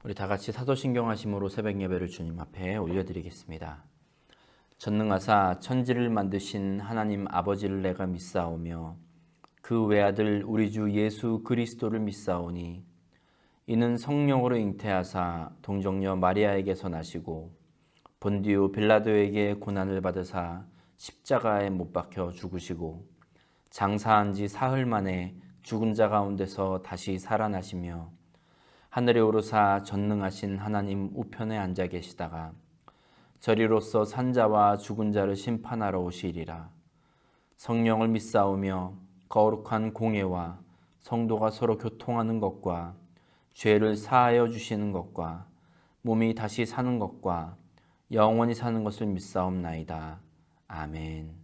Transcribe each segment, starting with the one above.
우리 다 같이 사도신경 하심으로 새벽 예배를 주님 앞에 올려드리겠습니다. 전능하사 천지를 만드신 하나님 아버지를 내가 믿사오며 그 외아들 우리 주 예수 그리스도를 믿사오니 이는 성령으로 잉태하사 동정녀 마리아에게서 나시고 본디오 빌라도에게 고난을 받으사 십자가에 못 박혀 죽으시고 장사한 지 사흘 만에 죽은 자 가운데서 다시 살아나시며 하늘에 오르사 전능하신 하나님 우편에 앉아 계시다가 저리로서 산자와 죽은 자를 심판하러 오시리라. 성령을 믿사오며 거룩한 공예와 성도가 서로 교통하는 것과 죄를 사하여 주시는 것과 몸이 다시 사는 것과 영원히 사는 것을 믿사옵나이다. 아멘.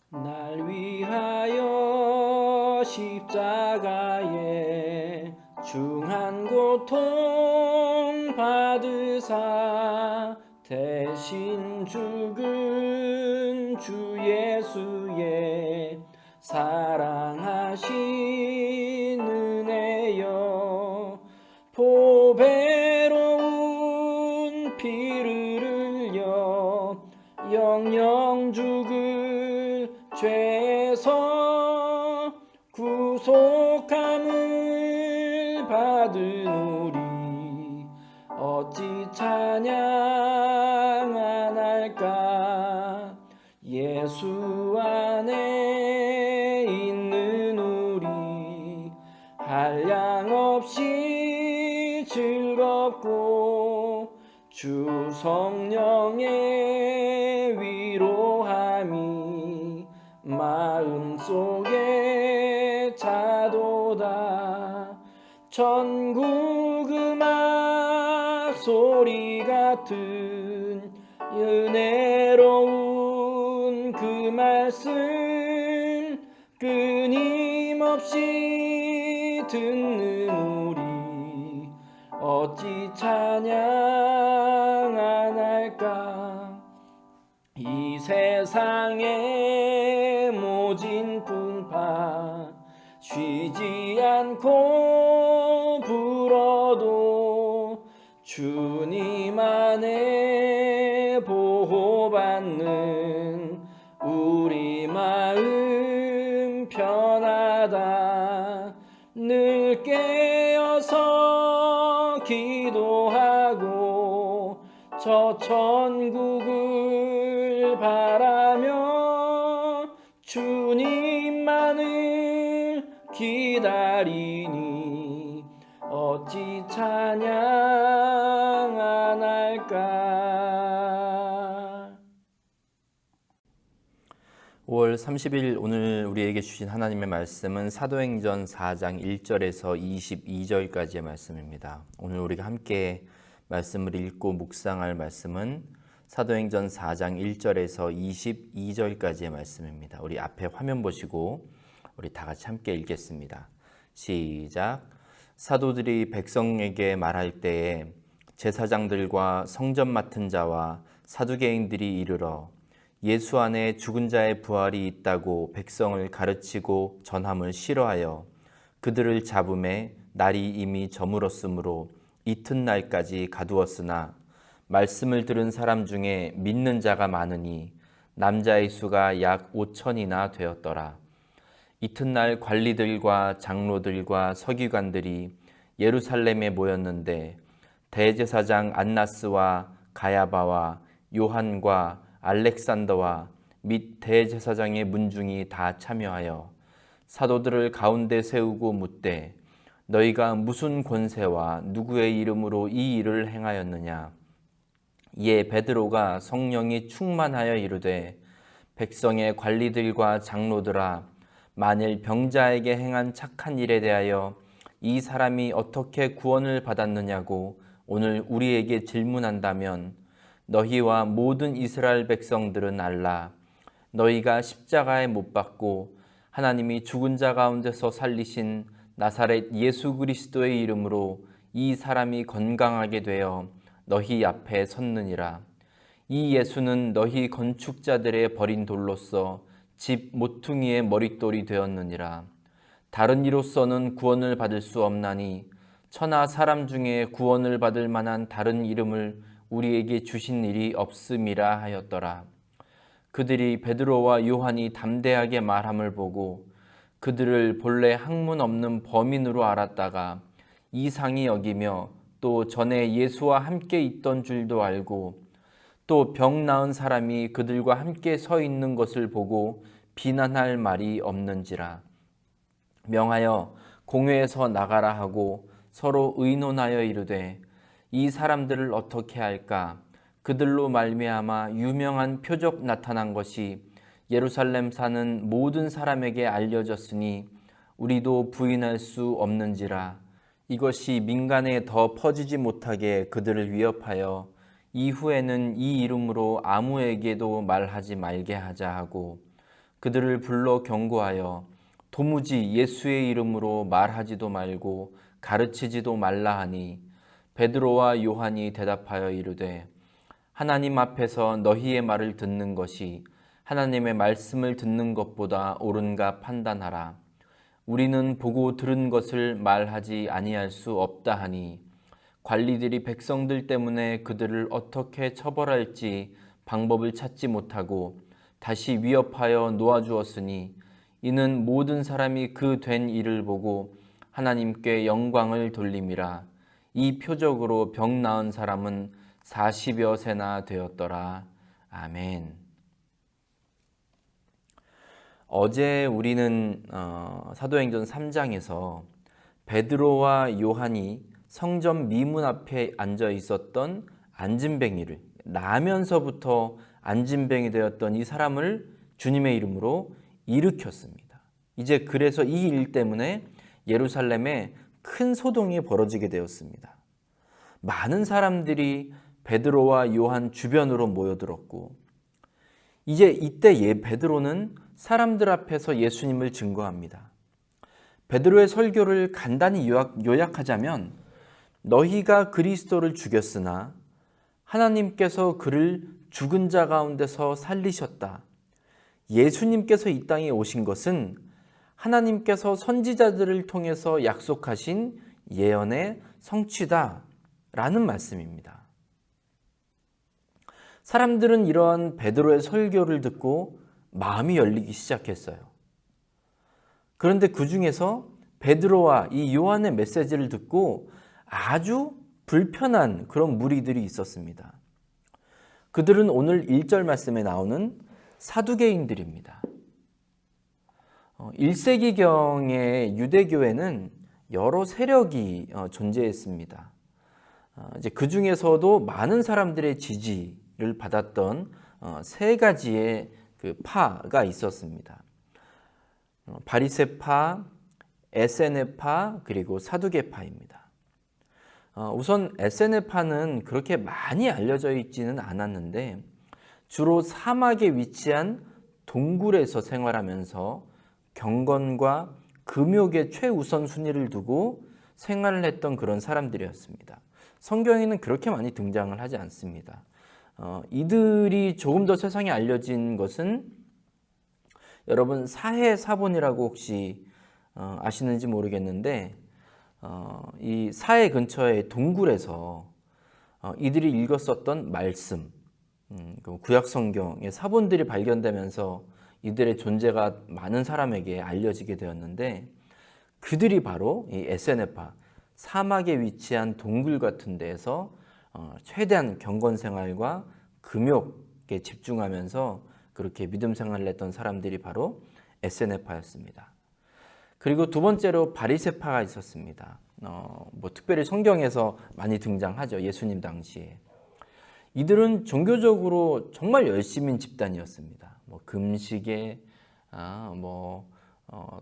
날 위하여 십자가에 중한 고통 받으사 대신 죽은 주 예수의 사랑하신 은혜여 보배로운 피를 흘려 영영 죽을 죄에서 구속함을 받은 우리 어찌 찬양 안 할까. 예수 안에 있는 우리 한량없이 즐겁고 주 성령의 위로함이 마음속에 차도다. 천국 음악 소리 같은 은혜로운 그 말씀 끊임없이 듣는 우리 어찌 찬양 안 할까. 이 세상의 모진 풍파 쉬지 않고 불어도 주님 안에 보호받는 우리 마음 편하다. 늘 깨어서 기도하고 저 천국을 바라며 주님만을 기다리니 어찌 찬양 안 할까. 5월 30일 오늘 우리에게 주신 하나님의 말씀은 사도행전 4장 1절에서 22절까지의 말씀입니다. 오늘 우리가 함께 말씀을 읽고 묵상할 말씀은 사도행전 4장 1절에서 22절까지의 말씀입니다. 우리 앞에 화면 보시고 우리 다 같이 함께 읽겠습니다. 시작. 사도들이 백성에게 말할 때에 제사장들과 성전 맡은 자와 사두개인들이 이르러 예수 안에 죽은 자의 부활이 있다고 백성을 가르치고 전함을 싫어하여 그들을 잡음에 날이 이미 저물었으므로 이튿날까지 가두었으나 말씀을 들은 사람 중에 믿는 자가 많으니 남자의 수가 약 5천이나 되었더라. 이튿날 관리들과 장로들과 서기관들이 예루살렘에 모였는데 대제사장 안나스와 가야바와 요한과 알렉산더와 및 대제사장의 문중이 다 참여하여 사도들을 가운데 세우고 묻되 너희가 무슨 권세와 누구의 이름으로 이 일을 행하였느냐. 이에 베드로가 성령이 충만하여 이르되 백성의 관리들과 장로들아, 만일 병자에게 행한 착한 일에 대하여 이 사람이 어떻게 구원을 받았느냐고 오늘 우리에게 질문한다면 너희와 모든 이스라엘 백성들은 알라. 너희가 십자가에 못 박고 하나님이 죽은 자 가운데서 살리신 나사렛 예수 그리스도의 이름으로 이 사람이 건강하게 되어 너희 앞에 섰느니라. 이 예수는 너희 건축자들의 버린 돌로서 집 모퉁이의 머릿돌이 되었느니라. 다른 이로서는 구원을 받을 수 없나니 천하 사람 중에 구원을 받을 만한 다른 이름을 우리에게 주신 일이 없음이라 하였더라. 그들이 베드로와 요한이 담대하게 말함을 보고 그들을 본래 학문 없는 범인으로 알았다가 이상히 여기며 또 전에 예수와 함께 있던 줄도 알고 또 병 나은 사람이 그들과 함께 서 있는 것을 보고 비난할 말이 없는지라. 명하여 공회에서 나가라 하고 서로 의논하여 이르되 이 사람들을 어떻게 할까? 그들로 말미암아 유명한 표적 나타난 것이 예루살렘 사는 모든 사람에게 알려졌으니 우리도 부인할 수 없는지라. 이것이 민간에 더 퍼지지 못하게 그들을 위협하여 이후에는 이 이름으로 아무에게도 말하지 말게 하자 하고 그들을 불러 경고하여 도무지 예수의 이름으로 말하지도 말고 가르치지도 말라 하니 베드로와 요한이 대답하여 이르되 하나님 앞에서 너희의 말을 듣는 것이 하나님의 말씀을 듣는 것보다 옳은가 판단하라. 우리는 보고 들은 것을 말하지 아니할 수 없다 하니 관리들이 백성들 때문에 그들을 어떻게 처벌할지 방법을 찾지 못하고 다시 위협하여 놓아주었으니 이는 모든 사람이 그 된 일을 보고 하나님께 영광을 돌림이라. 이 표적으로 병 나은 사람은 40여 세나 되었더라. 아멘. 어제 우리는 사도행전 3장에서 베드로와 요한이 성전 미문 앞에 앉아 있었던 안진뱅이를 나면서부터 안진뱅이 되었던 이 사람을 주님의 이름으로 일으켰습니다. 이제 그래서 이 일 때문에 예루살렘에 큰 소동이 벌어지게 되었습니다. 많은 사람들이 베드로와 요한 주변으로 모여들었고 이제 이때 베드로는 사람들 앞에서 예수님을 증거합니다. 베드로의 설교를 간단히 요약하자면 너희가 그리스도를 죽였으나 하나님께서 그를 죽은 자 가운데서 살리셨다. 예수님께서 이 땅에 오신 것은 하나님께서 선지자들을 통해서 약속하신 예언의 성취다라는 말씀입니다. 사람들은 이러한 베드로의 설교를 듣고 마음이 열리기 시작했어요. 그런데 그 중에서 베드로와 이 요한의 메시지를 듣고 아주 불편한 그런 무리들이 있었습니다. 그들은 오늘 1절 말씀에 나오는 사두개인들입니다. 1세기경의 유대교회는 여러 세력이 존재했습니다. 이제 그 중에서도 많은 사람들의 지지를 받았던 세 가지의 그 파가 있었습니다. 바리새파, 에세네파, 그리고 사두개파입니다. 우선 에세네파는 그렇게 많이 알려져 있지는 않았는데 주로 사막에 위치한 동굴에서 생활하면서 경건과 금욕에 최우선 순위를 두고 생활을 했던 그런 사람들이었습니다. 성경에는 그렇게 많이 등장을 하지 않습니다. 이들이 조금 더 세상에 알려진 것은 여러분 사해사본이라고 혹시 아시는지 모르겠는데 이 사해 근처의 동굴에서 이들이 읽었었던 말씀, 구약 성경의 사본들이 발견되면서 이들의 존재가 많은 사람에게 알려지게 되었는데 그들이 바로 이 에세네파, 사막에 위치한 동굴 같은 데에서 최대한 경건 생활과 금욕에 집중하면서 그렇게 믿음 생활을 했던 사람들이 바로 에세네파였습니다. 그리고 두 번째로 바리새파가 있었습니다. 특별히 성경에서 많이 등장하죠. 예수님 당시에. 이들은 종교적으로 정말 열심인 집단이었습니다. 금식에,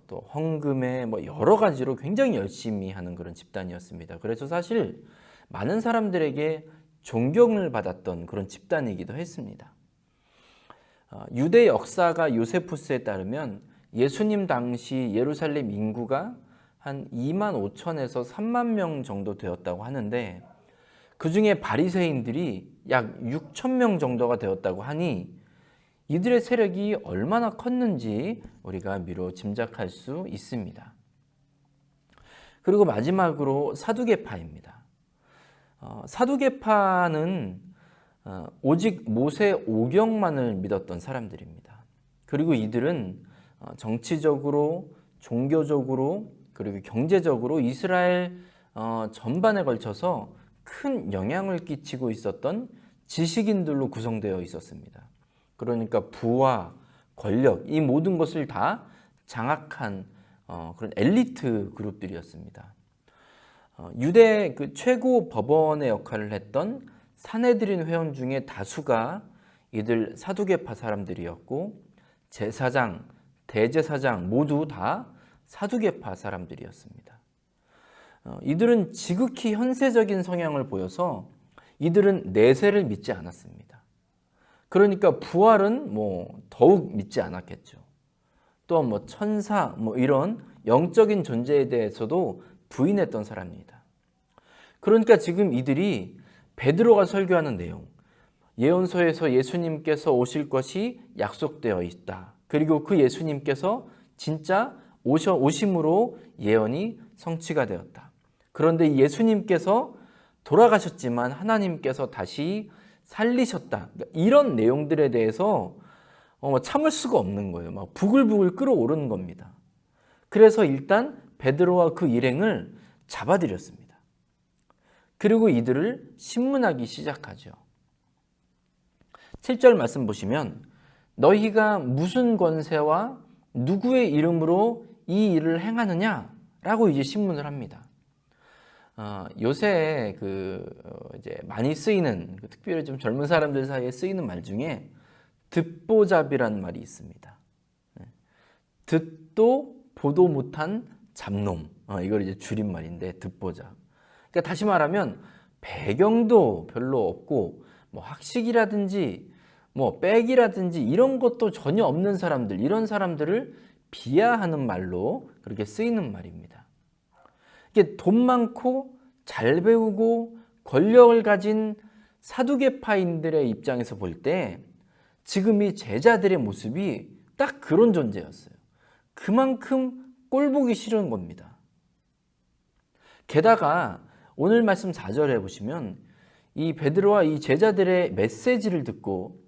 또 헌금에 여러 가지로 굉장히 열심히 하는 그런 집단이었습니다. 그래서 사실 많은 사람들에게 존경을 받았던 그런 집단이기도 했습니다. 유대 역사가 요세푸스에 따르면 예수님 당시 예루살렘 인구가 한 2만 5천에서 3만 명 정도 되었다고 하는데 그 중에 바리새인들이 약 6천 명 정도가 되었다고 하니 이들의 세력이 얼마나 컸는지 우리가 미로 짐작할 수 있습니다. 그리고 마지막으로 사두개파입니다. 사두개파는 오직 모세 오경만을 믿었던 사람들입니다. 그리고 이들은 정치적으로, 종교적으로, 그리고 경제적으로 이스라엘 전반에 걸쳐서 큰 영향을 끼치고 있었던 지식인들로 구성되어 있었습니다. 그러니까 부와 권력, 이 모든 것을 다 장악한 그런 엘리트 그룹들이었습니다. 유대 그 최고 법원의 역할을 했던 산헤드린 회원 중에 다수가 이들 사두개파 사람들이었고, 제사장, 대제사장 모두 다 사두개파 사람들이었습니다. 이들은 지극히 현세적인 성향을 보여서 이들은 내세를 믿지 않았습니다. 그러니까 부활은 더욱 믿지 않았겠죠. 또 천사 이런 영적인 존재에 대해서도 부인했던 사람입니다. 그러니까 지금 이들이 베드로가 설교하는 내용, 예언서에서 예수님께서 오실 것이 약속되어 있다. 그리고 그 예수님께서 진짜 오심으로 예언이 성취가 되었다. 그런데 예수님께서 돌아가셨지만 하나님께서 다시 살리셨다. 이런 내용들에 대해서 참을 수가 없는 거예요. 막 부글부글 끓어오르는 겁니다. 그래서 일단 베드로와 그 일행을 잡아들였습니다. 그리고 이들을 신문하기 시작하죠. 7절 말씀 보시면 너희가 무슨 권세와 누구의 이름으로 이 일을 행하느냐라고 이제 신문을 합니다. 요새 이제 많이 쓰이는 특별히 좀 젊은 사람들 사이에 쓰이는 말 중에 듣보잡이라는 말이 있습니다. 듣도 보도 못한 잡놈, 이걸 이제 줄임말인데 듣보잡. 그러니까 다시 말하면 배경도 별로 없고 학식이라든지 백이라든지 이런 것도 전혀 없는 사람들, 이런 사람들을 비하하는 말로 그렇게 쓰이는 말입니다. 이게 돈 많고 잘 배우고 권력을 가진 사두개파인들의 입장에서 볼 때 지금 이 제자들의 모습이 딱 그런 존재였어요. 그만큼 꼴보기 싫은 겁니다. 게다가 오늘 말씀 4절에 보시면 이 베드로와 이 제자들의 메시지를 듣고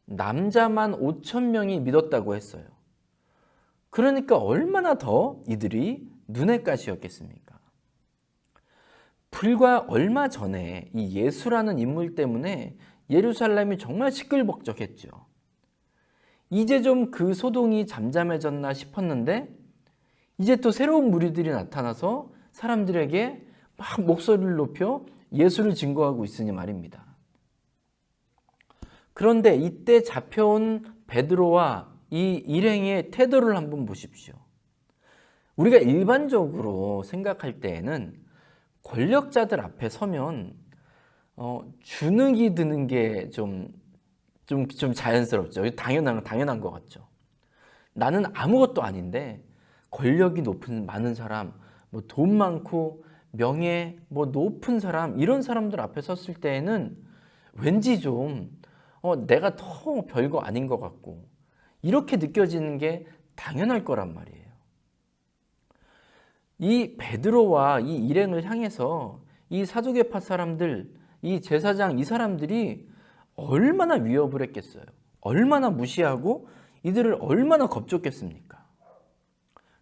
남자만 5천 명이 믿었다고 했어요. 그러니까 얼마나 더 이들이 눈의 가시였겠습니까? 불과 얼마 전에 이 예수라는 인물 때문에 예루살렘이 정말 시끌벅적했죠. 이제 좀 그 소동이 잠잠해졌나 싶었는데 이제 또 새로운 무리들이 나타나서 사람들에게 막 목소리를 높여 예수를 증거하고 있으니 말입니다. 그런데 이때 잡혀온 베드로와 이 일행의 태도를 한번 보십시오. 우리가 일반적으로 생각할 때에는 권력자들 앞에 서면 주눅이 드는 게 좀 자연스럽죠. 당연한 것 같죠. 나는 아무것도 아닌데 권력이 많은 사람, 돈 많고 명예 높은 사람, 이런 사람들 앞에 섰을 때에는 왠지 좀 내가 더 별거 아닌 것 같고 이렇게 느껴지는 게 당연할 거란 말이에요. 이 베드로와 이 일행을 향해서 이 사두개파 사람들, 이 제사장 이 사람들이 얼마나 위협을 했겠어요. 얼마나 무시하고 이들을 얼마나 겁줬겠습니까?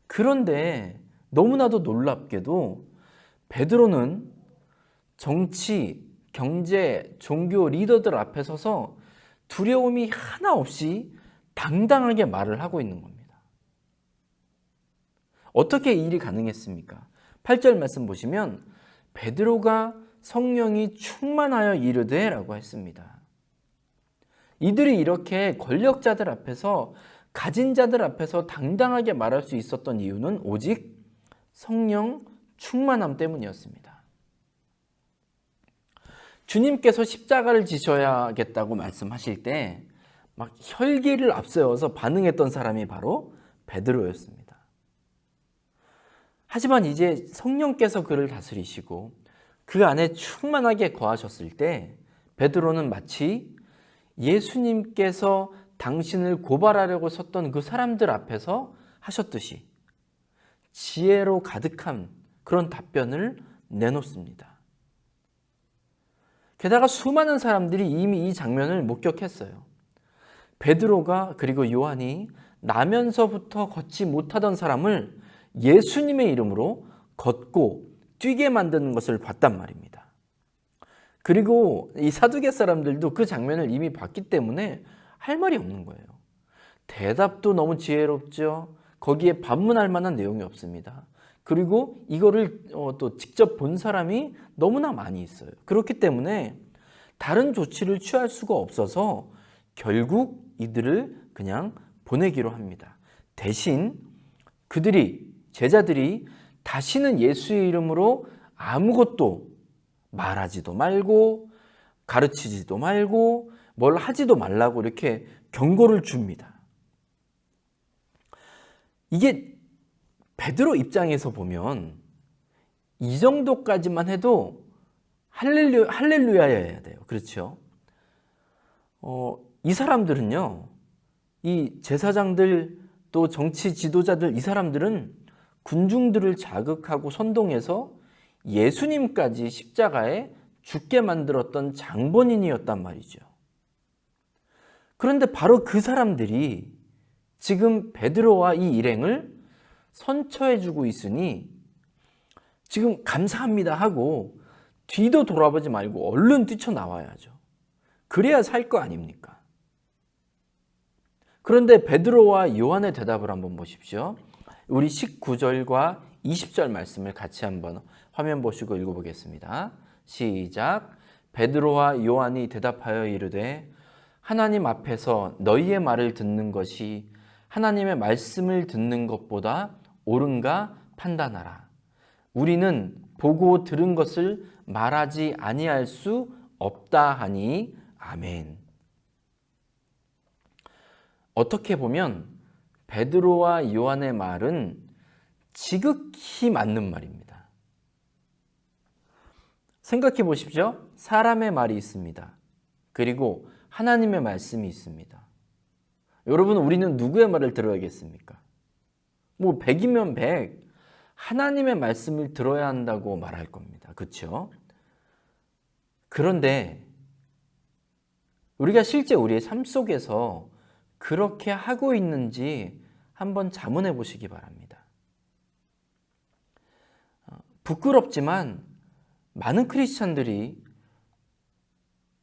그런데 너무나도 놀랍게도 베드로는 정치, 경제, 종교 리더들 앞에 서서 두려움이 하나 없이 당당하게 말을 하고 있는 겁니다. 어떻게 이 일이 가능했습니까? 8절 말씀 보시면 베드로가 성령이 충만하여 이르되 라고 했습니다. 이들이 이렇게 권력자들 앞에서, 가진 자들 앞에서 당당하게 말할 수 있었던 이유는 오직 성령 충만함 때문이었습니다. 주님께서 십자가를 지셔야겠다고 말씀하실 때 막 혈기를 앞세워서 반응했던 사람이 바로 베드로였습니다. 하지만 이제 성령께서 그를 다스리시고 그 안에 충만하게 거하셨을 때 베드로는 마치 예수님께서 당신을 고발하려고 섰던 그 사람들 앞에서 하셨듯이 지혜로 가득한 그런 답변을 내놓습니다. 게다가 수많은 사람들이 이미 이 장면을 목격했어요. 베드로가 그리고 요한이 나면서부터 걷지 못하던 사람을 예수님의 이름으로 걷고 뛰게 만드는 것을 봤단 말입니다. 그리고 이 사두개 사람들도 그 장면을 이미 봤기 때문에 할 말이 없는 거예요. 대답도 너무 지혜롭죠. 거기에 반문할 만한 내용이 없습니다. 그리고 이거를 또 직접 본 사람이 너무나 많이 있어요. 그렇기 때문에 다른 조치를 취할 수가 없어서 결국 이들을 그냥 보내기로 합니다. 대신 제자들이 다시는 예수의 이름으로 아무것도 말하지도 말고 가르치지도 말고 뭘 하지도 말라고 이렇게 경고를 줍니다. 이게 베드로 입장에서 보면 이 정도까지만 해도 할렐루야여야 돼요. 그렇죠? 이 사람들은요, 이 제사장들 또 정치 지도자들 이 사람들은 군중들을 자극하고 선동해서 예수님까지 십자가에 죽게 만들었던 장본인이었단 말이죠. 그런데 바로 그 사람들이 지금 베드로와 이 일행을 선처해주고 있으니 지금 감사합니다 하고 뒤도 돌아보지 말고 얼른 뛰쳐나와야죠. 그래야 살 거 아닙니까? 그런데 베드로와 요한의 대답을 한번 보십시오. 우리 19절과 20절 말씀을 같이 한번 화면 보시고 읽어보겠습니다. 시작. 베드로와 요한이 대답하여 이르되 하나님 앞에서 너희의 말을 듣는 것이 하나님의 말씀을 듣는 것보다 옳은가 판단하라. 우리는 보고 들은 것을 말하지 아니할 수 없다 하니 아멘. 어떻게 보면 베드로와 요한의 말은 지극히 맞는 말입니다. 생각해 보십시오. 사람의 말이 있습니다. 그리고 하나님의 말씀이 있습니다. 여러분, 우리는 누구의 말을 들어야겠습니까? 100이면 100 하나님의 말씀을 들어야 한다고 말할 겁니다. 그렇죠? 그런데 우리가 실제 우리의 삶 속에서 그렇게 하고 있는지 한번 자문해 보시기 바랍니다. 부끄럽지만 많은 크리스찬들이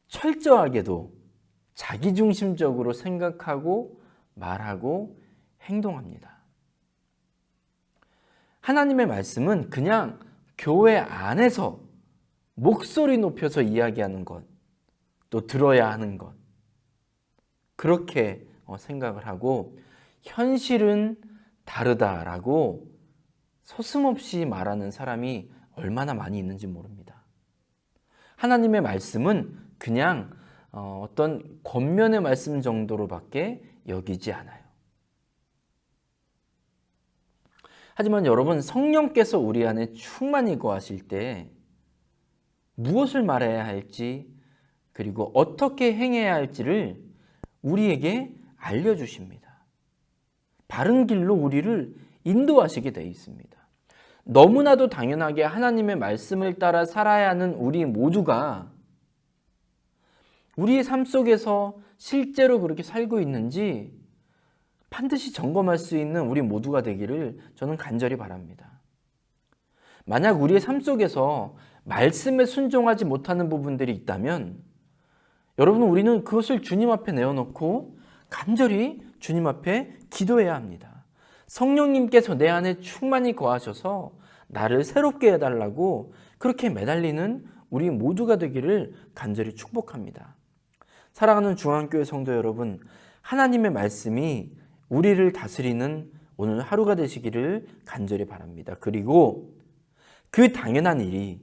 철저하게도 자기중심적으로 생각하고 말하고 행동합니다. 하나님의 말씀은 그냥 교회 안에서 목소리 높여서 이야기하는 것, 또 들어야 하는 것, 그렇게 생각을 하고 현실은 다르다라고 서슴없이 말하는 사람이 얼마나 많이 있는지 모릅니다. 하나님의 말씀은 그냥 어떤 권면의 말씀 정도로밖에 여기지 않아요. 하지만 여러분, 성령께서 우리 안에 충만히 거하실 때 무엇을 말해야 할지 그리고 어떻게 행해야 할지를 우리에게 알려주십니다. 바른 길로 우리를 인도하시게 되어 있습니다. 너무나도 당연하게 하나님의 말씀을 따라 살아야 하는 우리 모두가 우리의 삶 속에서 실제로 그렇게 살고 있는지 반드시 점검할 수 있는 우리 모두가 되기를 저는 간절히 바랍니다. 만약 우리의 삶 속에서 말씀에 순종하지 못하는 부분들이 있다면 여러분, 우리는 그것을 주님 앞에 내어놓고 간절히 주님 앞에 기도해야 합니다. 성령님께서 내 안에 충만히 거하셔서 나를 새롭게 해달라고 그렇게 매달리는 우리 모두가 되기를 간절히 축복합니다. 사랑하는 중앙교회 성도 여러분, 하나님의 말씀이 우리를 다스리는 오늘 하루가 되시기를 간절히 바랍니다. 그리고 그 당연한 일이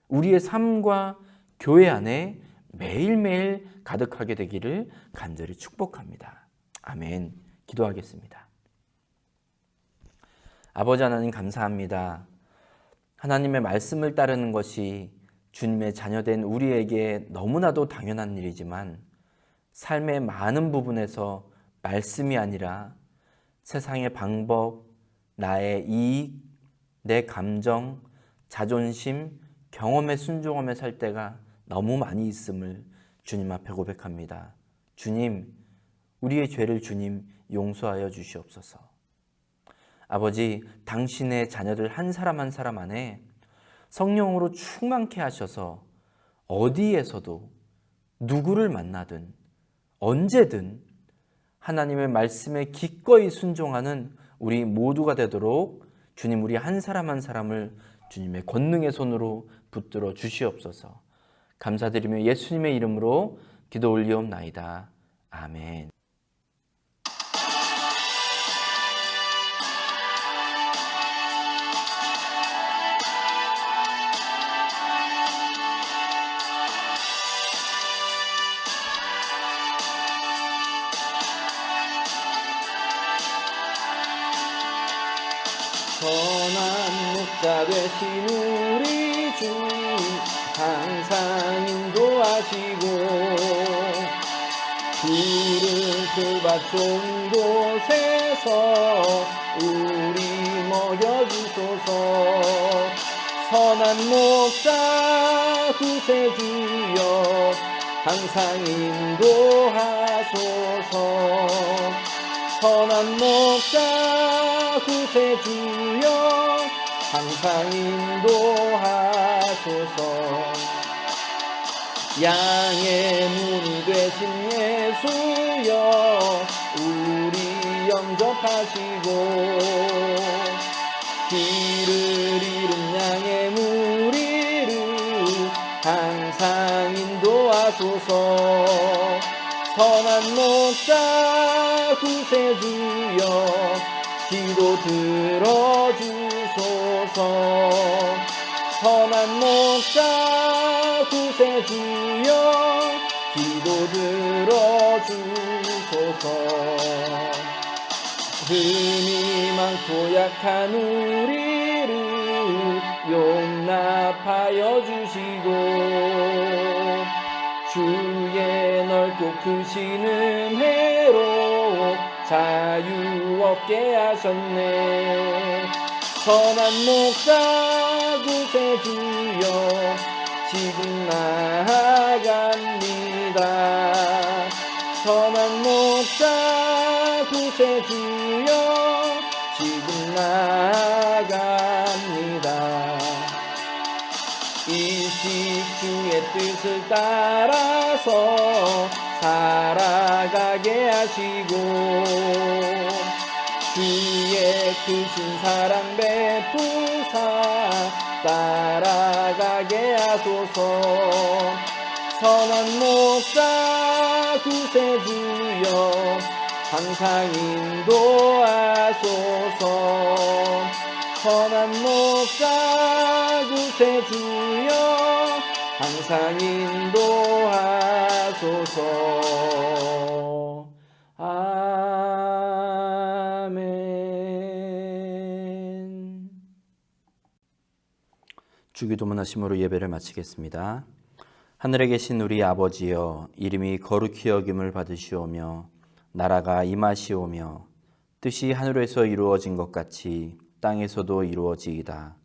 우리의 삶과 교회 안에 매일매일 가득하게 되기를 간절히 축복합니다. 아멘. 기도하겠습니다. 아버지 하나님, 감사합니다. 하나님의 말씀을 따르는 것이 주님의 자녀된 우리에게 너무나도 당연한 일이지만 삶의 많은 부분에서 말씀이 아니라 세상의 방법, 나의 이익, 내 감정, 자존심, 경험에 순종하며 살 때가 너무 많이 있음을 주님 앞에 고백합니다. 주님, 우리의 죄를 주님 용서하여 주시옵소서. 아버지, 당신의 자녀들 한 사람 한 사람 안에 성령으로 충만케 하셔서 어디에서도 누구를 만나든 언제든 하나님의 말씀에 기꺼이 순종하는 우리 모두가 되도록 주님 우리 한 사람 한 사람을 주님의 권능의 손으로 붙들어 주시옵소서. 감사드리며 예수님의 이름으로 기도 올리옵나이다. 아멘. 선한 목자 되신 우리 주 항상 인도하시고 푸른 풀밭 좋은 곳에서 우리 먹여주소서. 선한 목자 구세주여 항상 인도하소서. 선한 목자 구세주여 항상 인도하소서. 양의 문이 되신 예수여 우리 영접하시고 길을 잃은 양의 무리를 항상 인도하소서. 선한 목자 구세주여 기도 들어주소서. 선한 목자 구세주여 기도 들어주소서. 흠이 많고 약한 우리를 용납하여 주시고 주의 넓고 크신 은혜로 자유 얻게 하셨네. 선한 목자 구세주여 지금 나아갑니다. 선한 목자 구세주여 지금 나아갑니다. 일찍 주의 뜻을 따라서 살아가게 하시고 주의 크신 사랑 베푸사 따라가게 하소서. 선한 목자 구세주여 항상 인도하소서. 선한 목자 구세주여 항상 인도하소서. 아멘. 주기도문 하심으로 예배를 마치겠습니다. 하늘에 계신 우리 아버지여, 이름이 거룩히 여김을 받으시오며 나라가 임하시오며 뜻이 하늘에서 이루어진 것 같이 땅에서도 이루어지이다.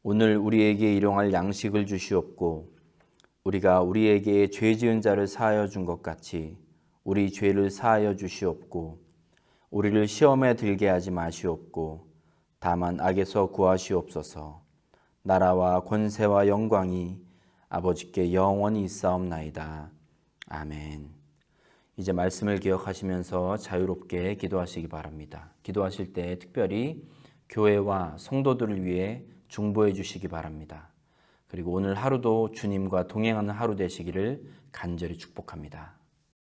오늘 우리에게 일용할 양식을 주시옵고 우리가 우리에게 죄 지은 자를 사하여 준 것 같이 우리 죄를 사하여 주시옵고 우리를 시험에 들게 하지 마시옵고 다만 악에서 구하시옵소서. 나라와 권세와 영광이 아버지께 영원히 있사옵나이다. 아멘. 이제 말씀을 기억하시면서 자유롭게 기도하시기 바랍니다. 기도하실 때 특별히 교회와 성도들을 위해 중보해 주시기 바랍니다. 그리고 오늘 하루도 주님과 동행하는 하루 되시기를 간절히 축복합니다.